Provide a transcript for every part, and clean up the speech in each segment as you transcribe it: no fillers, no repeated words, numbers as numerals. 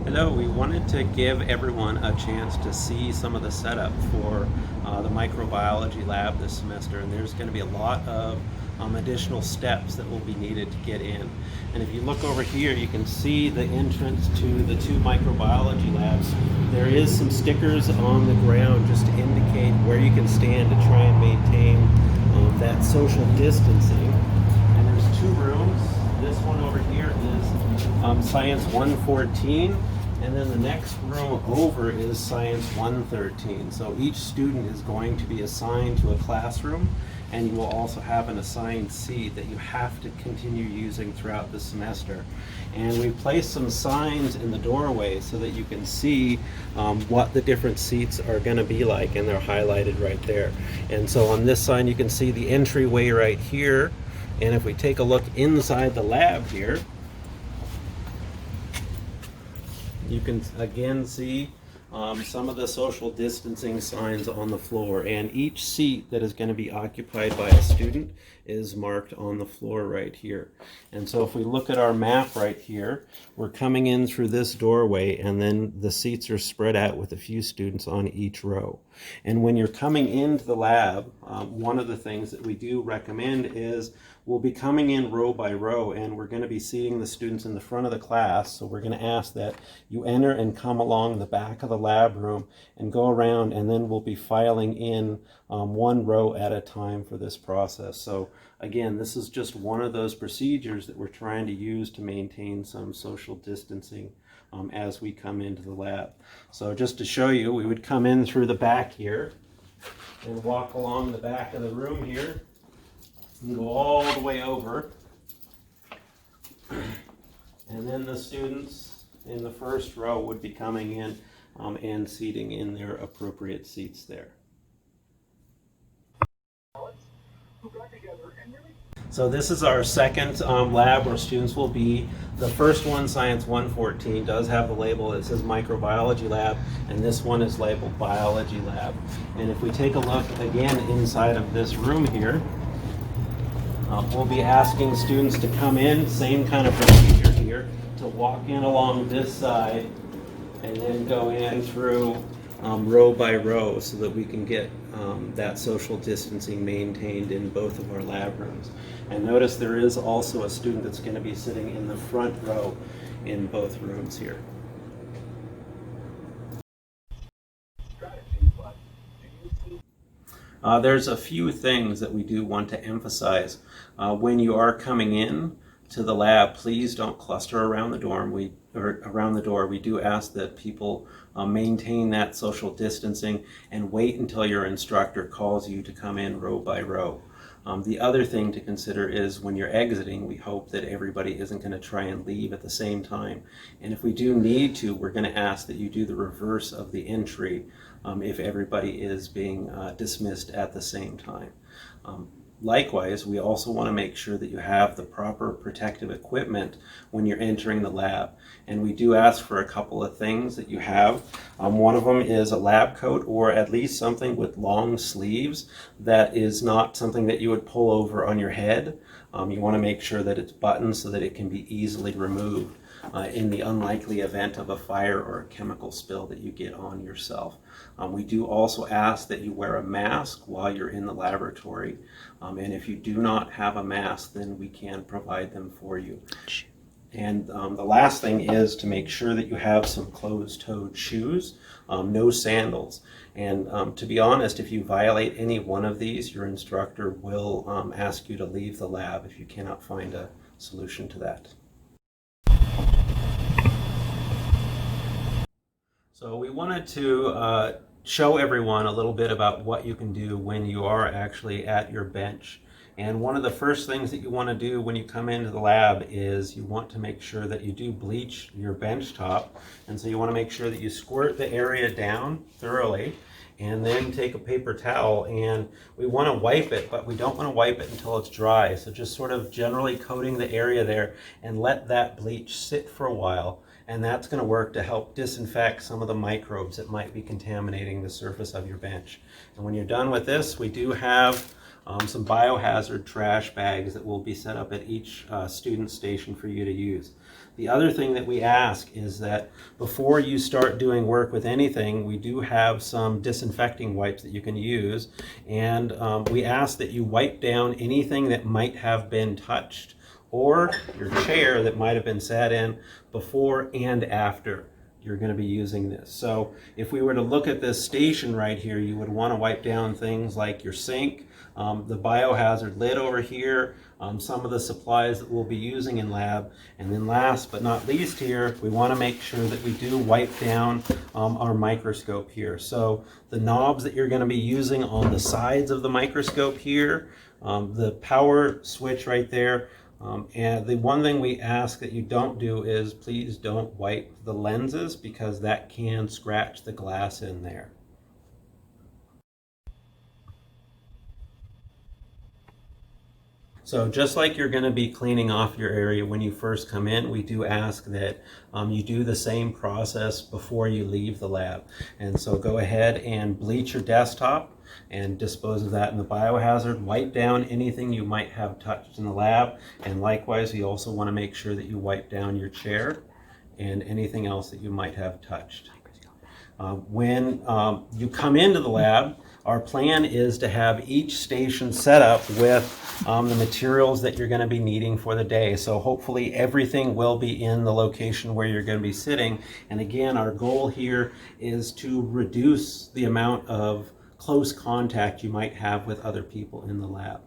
Hello, we wanted to give everyone a chance to see some of the setup for the microbiology lab this semester, and there's going to be a lot of additional steps that will be needed to get in. And if you look over here, you can see the entrance to the two microbiology labs. There is some stickers on the ground just to indicate where you can stand to try and maintain that social distancing. And there's two rooms. This one over here is Science 114. And then the next room over is Science 113. So each student is going to be assigned to a classroom, and you will also have an assigned seat that you have to continue using throughout the semester. And we placed some signs in the doorway so that you can see what the different seats are going to be like, and they're highlighted right there. And so on this sign you can see the entryway right here. And if we take a look inside the lab here, you can again see some of the social distancing signs on the floor, and each seat that is going to be occupied by a student is marked on the floor right here. And so if we look at our map right here, we're coming in through this doorway, and then the seats are spread out with a few students on each row. And when you're coming into the lab, one of the things that we do recommend is we'll be coming in row by row, and we're going to be seating the students in the front of the class. So we're going to ask that you enter and come along the back of the lab room and go around, and then we'll be filing in one row at a time for this process. So again, this is just one of those procedures that we're trying to use to maintain some social distancing as we come into the lab. So just to show you, we would come in through the back here and walk along the back of the room here and go all the way over. And then the students in the first row would be coming in and seating in their appropriate seats there. So this is our second lab where students will be. The first one, Science 114, does have the label that says Microbiology Lab, and this one is labeled Biology Lab. And if we take a look again inside of this room here, we'll be asking students to come in, same kind of procedure here, to walk in along this side and then go in through row by row so that we can get that social distancing maintained in both of our lab rooms. And notice there is also a student that's going to be sitting in the front row in both rooms here. There's a few things that we do want to emphasize. When you are coming in to the lab, please don't cluster around the dorm. Around the door. We do ask that people maintain that social distancing and wait until your instructor calls you to come in row by row. The other thing to consider is when you're exiting, we hope that everybody isn't going to try and leave at the same time. And if we do need to, we're going to ask that you do the reverse of the entry if everybody is being dismissed at the same time. Likewise, we also want to make sure that you have the proper protective equipment when you're entering the lab. And we do ask for a couple of things that you have. One of them is a lab coat, or at least something with long sleeves that is not something that you would pull over on your head. You want to make sure that it's buttoned so that it can be easily removed in the unlikely event of a fire or a chemical spill that you get on yourself. We do also ask that you wear a mask while you're in the laboratory, and if you do not have a mask, then we can provide them for you. And the last thing is to make sure that you have some closed-toed shoes, no sandals. And to be honest, if you violate any one of these, your instructor will ask you to leave the lab if you cannot find a solution to that. So we wanted to show everyone a little bit about what you can do when you are actually at your bench. And one of the first things that you want to do when you come into the lab is you want to make sure that you do bleach your bench top. And so you want to make sure that you squirt the area down thoroughly, and then take a paper towel, and we want to wipe it, but we don't want to wipe it until it's dry. So just sort of generally coating the area there and let that bleach sit for a while. And that's going to work to help disinfect some of the microbes that might be contaminating the surface of your bench. And when you're done with this, we do have some biohazard trash bags that will be set up at each student station for you to use. The other thing that we ask is that before you start doing work with anything, we do have some disinfecting wipes that you can use, and we ask that you wipe down anything that might have been touched or your chair that might have been sat in before and after you're going to be using this. So if we were to look at this station right here, you would want to wipe down things like your sink, the biohazard lid over here, some of the supplies that we'll be using in lab, and then last but not least here, we want to make sure that we do wipe down our microscope here. So the knobs that you're going to be using on the sides of the microscope here, the power switch right there, and the one thing we ask that you don't do is please don't wipe the lenses, because that can scratch the glass in there. So just like you're going to be cleaning off your area when you first come in, we do ask that you do the same process before you leave the lab. And so go ahead and bleach your desktop and dispose of that in the biohazard. Wipe down anything you might have touched in the lab. And likewise, you also want to make sure that you wipe down your chair and anything else that you might have touched. When you come into the lab, our plan is to have each station set up with the materials that you're going to be needing for the day. So hopefully everything will be in the location where you're going to be sitting. And again, our goal here is to reduce the amount of close contact you might have with other people in the lab.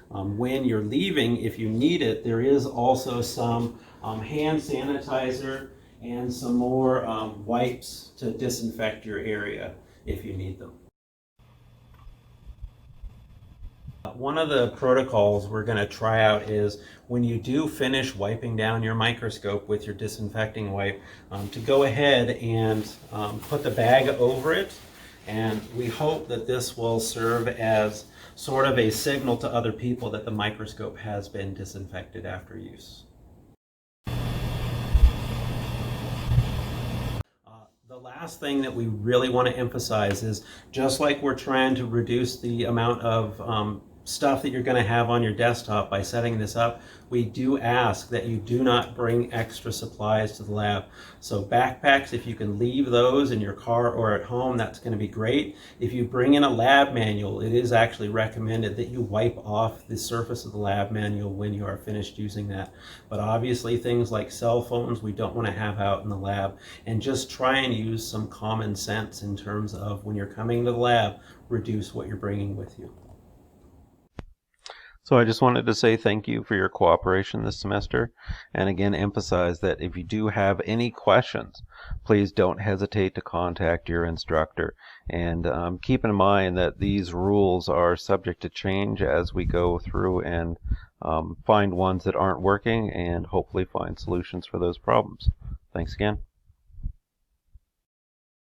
When you're leaving, if you need it, there is also some hand sanitizer and some more wipes to disinfect your area if you need them. One of the protocols we're going to try out is when you do finish wiping down your microscope with your disinfecting wipe, to go ahead and put the bag over it, and we hope that this will serve as sort of a signal to other people that the microscope has been disinfected after use. The last thing that we really want to emphasize is, just like we're trying to reduce the amount of stuff that you're going to have on your desktop by setting this up, we do ask that you do not bring extra supplies to the lab. So backpacks, if you can leave those in your car or at home, that's going to be great. If you bring in a lab manual, it is actually recommended that you wipe off the surface of the lab manual when you are finished using that. But obviously things like cell phones we don't want to have out in the lab, and just try and use some common sense in terms of when you're coming to the lab, reduce what you're bringing with you. So I just wanted to say thank you for your cooperation this semester, and again emphasize that if you do have any questions, please don't hesitate to contact your instructor. And keep in mind that these rules are subject to change as we go through and find ones that aren't working and hopefully find solutions for those problems. Thanks again.